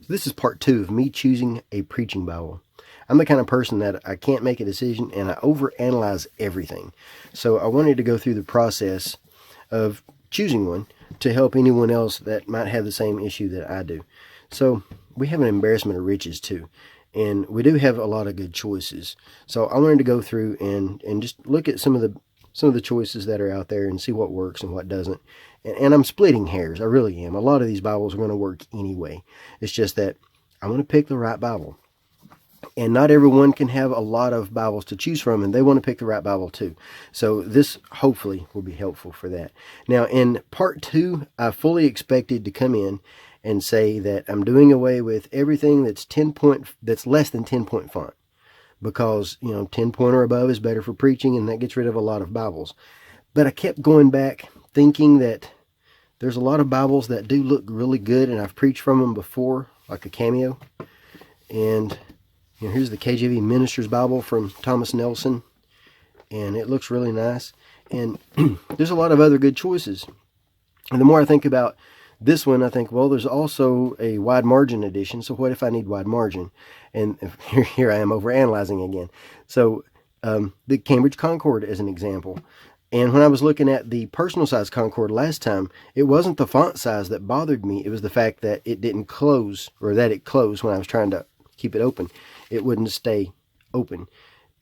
So this is part 2 of me choosing a preaching Bible. I'm the kind of person that I can't make a decision and I overanalyze everything. So I wanted to go through the process of choosing one to help anyone else that might have the same issue that I do. So we have an embarrassment of riches too. And we do have a lot of good choices. So I wanted to go through and just look at some of the choices that are out there and see what works and what doesn't. And I'm splitting hairs. I really am. A lot of these Bibles are going to work anyway. It's just that I want to pick the right Bible. And not everyone can have a lot of Bibles to choose from, and they want to pick the right Bible too. So this hopefully will be helpful for that. Now in part 2, I fully expected to come in and say that I'm doing away with everything that's less than 10-point font. Because, 10 point or above is better for preaching, and that gets rid of a lot of Bibles. But I kept going back thinking that there's a lot of Bibles that do look really good, and I've preached from them before, like a Cameo. And here's the KJV Minister's Bible from Thomas Nelson, and it looks really nice. And there's a lot of other good choices. And the more I think about this one, I think, well, there's also a wide margin edition, so what if I need wide margin? And here I am overanalyzing again. So the Cambridge Concord as an example. And when I was looking at the personal size Concord last time, it wasn't the font size that bothered me. It was the fact that it didn't close, or that it closed when I was trying to keep it open. It wouldn't stay open.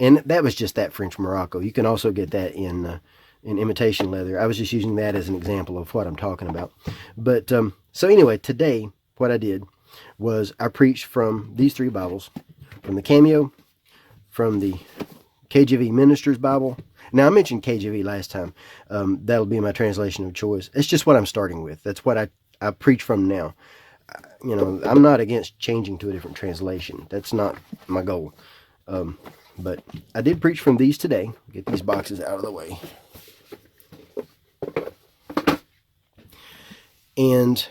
And that was just that French Morocco. You can also get that in imitation leather. I was just using that as an example of what I'm talking about. But so anyway, today what I did was I preached from these 3 Bibles, from the Cameo, from the KJV Minister's Bible. Now I mentioned KJV last time. That'll be my translation of choice. It's just what I'm starting with. That's what I preach from now. I'm not against changing to a different translation. That's not my goal. But I did preach from these today. Get these boxes out of the way. And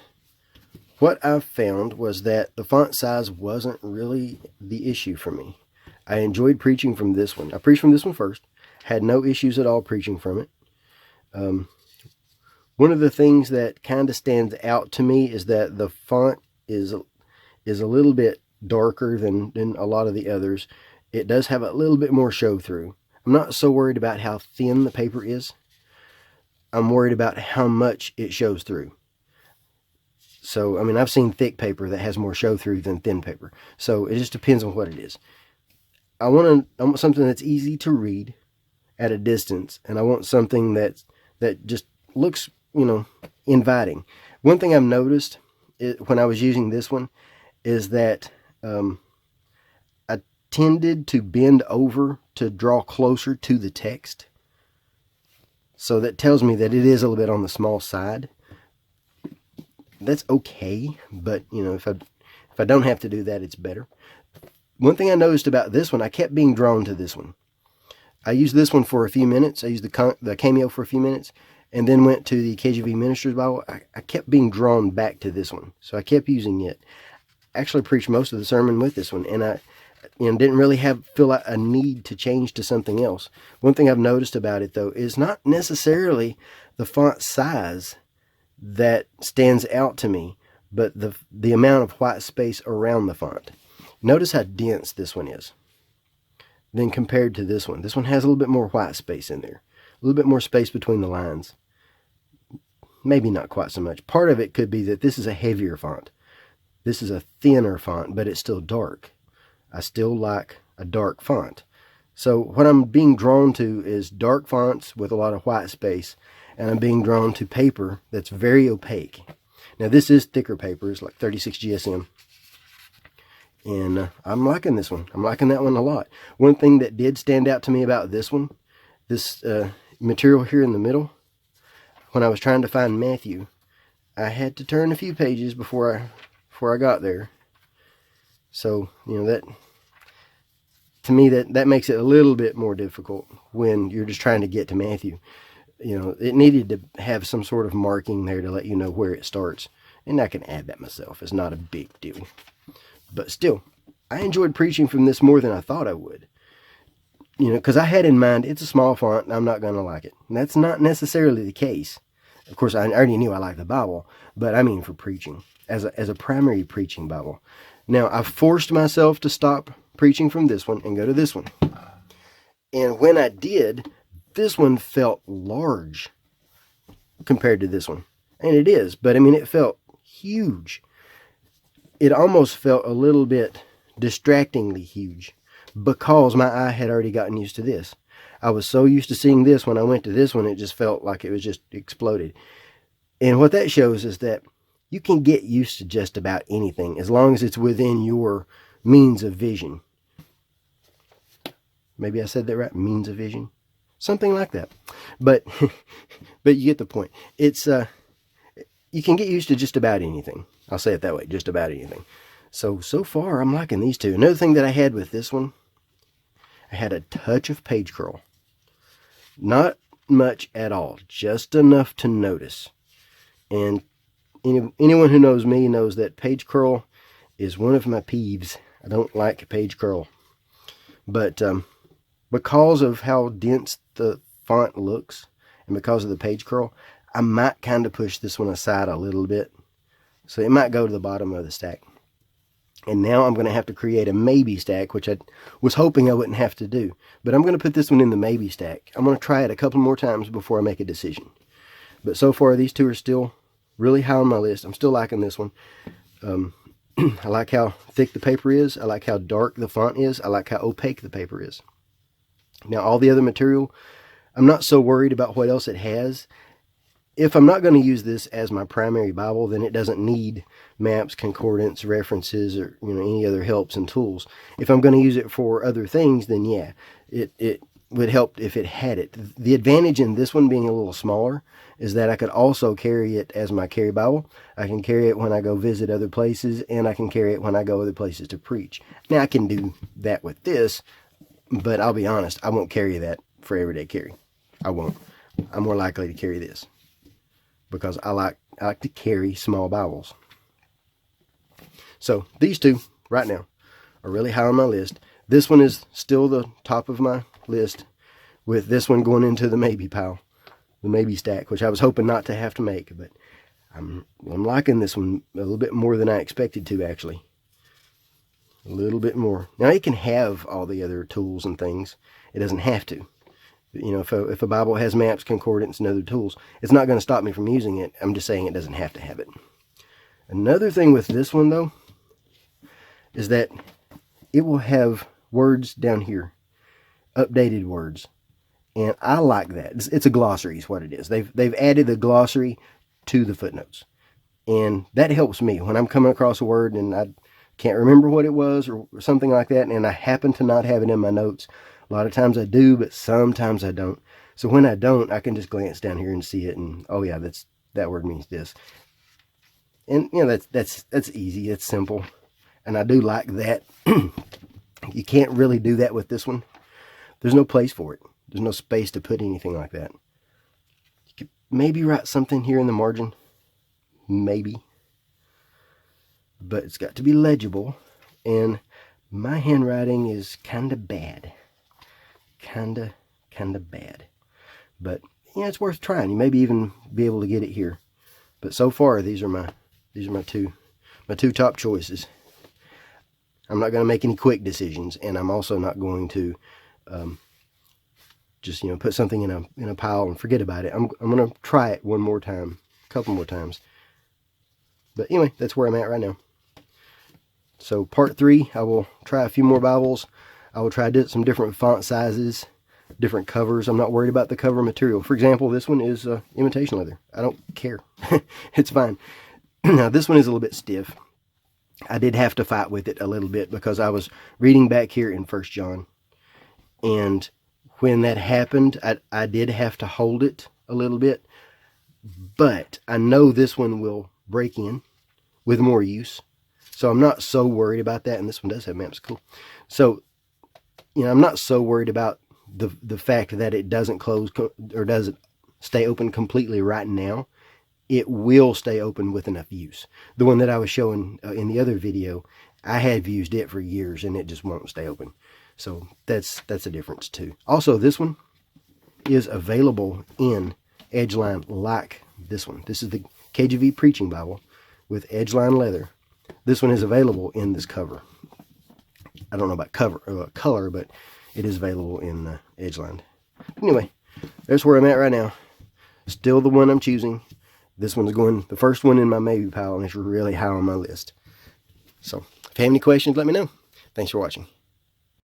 what I found was that the font size wasn't really the issue for me. I enjoyed preaching from this one. I preached from this one first. Had no issues at all preaching from it. One of the things that kind of stands out to me is that the font is a little bit darker than a lot of the others. It does have a little bit more show through. I'm not so worried about how thin the paper is. I'm worried about how much it shows through. So, I've seen thick paper that has more show through than thin paper. So it just depends on what it is. I want something that's easy to read at a distance, and I want something that just looks, inviting. One thing I've noticed when I was using this one is that I tended to bend over to draw closer to the text. So that tells me that it is a little bit on the small side. That's okay, but if I don't have to do that, it's better. One thing I noticed about this one, I kept being drawn to this one. I used this one for a few minutes. I used the Cameo for a few minutes, and then went to the KJV Minister's Bible. I kept being drawn back to this one, so I kept using it. Actually preached most of the sermon with this one, and I didn't really feel like a need to change to something else. One thing I've noticed about it, though, is not necessarily the font size that stands out to me, but the amount of white space around the font. Notice how dense this one is than compared to this one. This one has a little bit more white space in there, a little bit more space between the lines. Maybe not quite so much. Part of it could be that this is a heavier font. This is a thinner font, but it's still dark. I still like a dark font. So what I'm being drawn to is dark fonts with a lot of white space, and I'm being drawn to paper that's very opaque. Now this is thicker paper. It's like 36 GSM. And I'm liking this one. I'm liking that one a lot. One thing that did stand out to me about this one, this material here in the middle, when I was trying to find Matthew, I had to turn a few pages before I got there. So, that to me that makes it a little bit more difficult when you're just trying to get to Matthew. It needed to have some sort of marking there to let you know where it starts. And I can add that myself. It's not a big deal. But still, I enjoyed preaching from this more than I thought I would. Because I had in mind, it's a small font, and I'm not going to like it. And that's not necessarily the case. Of course, I already knew I liked the Bible, but I mean for preaching. as a primary preaching Bible. Now, I've forced myself to stop preaching from this one and go to this one. And when I did, this one felt large compared to this one. And it is, but I mean, it felt huge. It almost felt a little bit distractingly huge because my eye had already gotten used to this. I was so used to seeing this, when I went to this one, it just felt like it was just exploded. And what that shows is that you can get used to just about anything as long as it's within your means of vision. Maybe I said that right, means of vision, something like that. But but you get the point. It's you can get used to just about anything. I'll say it that way, just about anything. So far I'm liking these two. Another thing that I had with this one, I had a touch of page curl. Not much at all, just enough to notice. And anyone who knows me knows that page curl is one of my peeves. I don't like page curl. But because of how dense the font looks and because of the page curl, I might kind of push this one aside a little bit. So it might go to the bottom of the stack. And now I'm going to have to create a maybe stack, which I was hoping I wouldn't have to do. But I'm going to put this one in the maybe stack. I'm going to try it a couple more times before I make a decision. But so far, these two are still really high on my list. I'm still liking this one. I like how thick the paper is. I like how dark the font is. I like how opaque the paper is. Now, all the other material, I'm not so worried about what else it has. If I'm not going to use this as my primary Bible, then it doesn't need maps, concordance, references, or any other helps and tools. If I'm going to use it for other things, then yeah, it would help if it had it. The advantage in this one being a little smaller is that I could also carry it as my carry Bible. I can carry it when I go visit other places, and I can carry it when I go other places to preach. Now, I can do that with this, but I'll be honest, I won't carry that for everyday carry. I won't. I'm more likely to carry this because I like to carry small Bibles. So these two right now are really high on my list. This one is still the top of my list, with this one going into the maybe pile, the maybe stack, which I was hoping not to have to make, but I'm liking this one a little bit more than I expected to, actually. A little bit more. Now, it can have all the other tools and things. It doesn't have to. If a Bible has maps, concordance, and other tools, it's not going to stop me from using it. I'm just saying it doesn't have to have it. Another thing with this one, though, is that it will have words down here, updated words, and I like that. It's a glossary is what it is. They've added the glossary to the footnotes, and that helps me when I'm coming across a word and I can't remember what it was or something like that, and I happen to not have it in my notes. A lot of times I do, but sometimes I don't. So when I don't, I can just glance down here and see it, and oh yeah, that word means this. And that's easy, it's simple, and I do like that. You can't really do that with this one. There's no place for it. There's no space to put anything like that. You could maybe write something here in the margin, maybe, but it's got to be legible, and my handwriting is kind of bad. Kind of bad, but it's worth trying. You maybe even be able to get it here. But so far, these are my two top choices. I'm not going to make any quick decisions, and I'm also not going to just put something in a pile and forget about it. I'm going to try it one more time, a couple more times. But anyway, that's where I'm at right now. So part 3, I will try a few more Bibles. I will try some different font sizes, different covers. I'm not worried about the cover material. For example, this one is imitation leather. I don't care. It's fine. Now, this one is a little bit stiff. I did have to fight with it a little bit because I was reading back here in 1 John. And when that happened, I did have to hold it a little bit. But I know this one will break in with more use. So I'm not so worried about that. And this one does have maps. Cool. So I'm not so worried about the fact that it doesn't close or doesn't stay open completely right now. It will stay open with enough use. The one that I was showing in the other video, I have used it for years and it just won't stay open. So that's a difference too. Also, this one is available in Edgeline like this one. This is the KJV Preaching Bible, with edge-line leather. This one is available in this cover. I don't know about color, but it is available in edge-lined. Anyway, there's where I'm at right now. Still the one I'm choosing. This one's going the first one in my maybe pile, and it's really high on my list. So if you have any questions, let me know. Thanks for watching.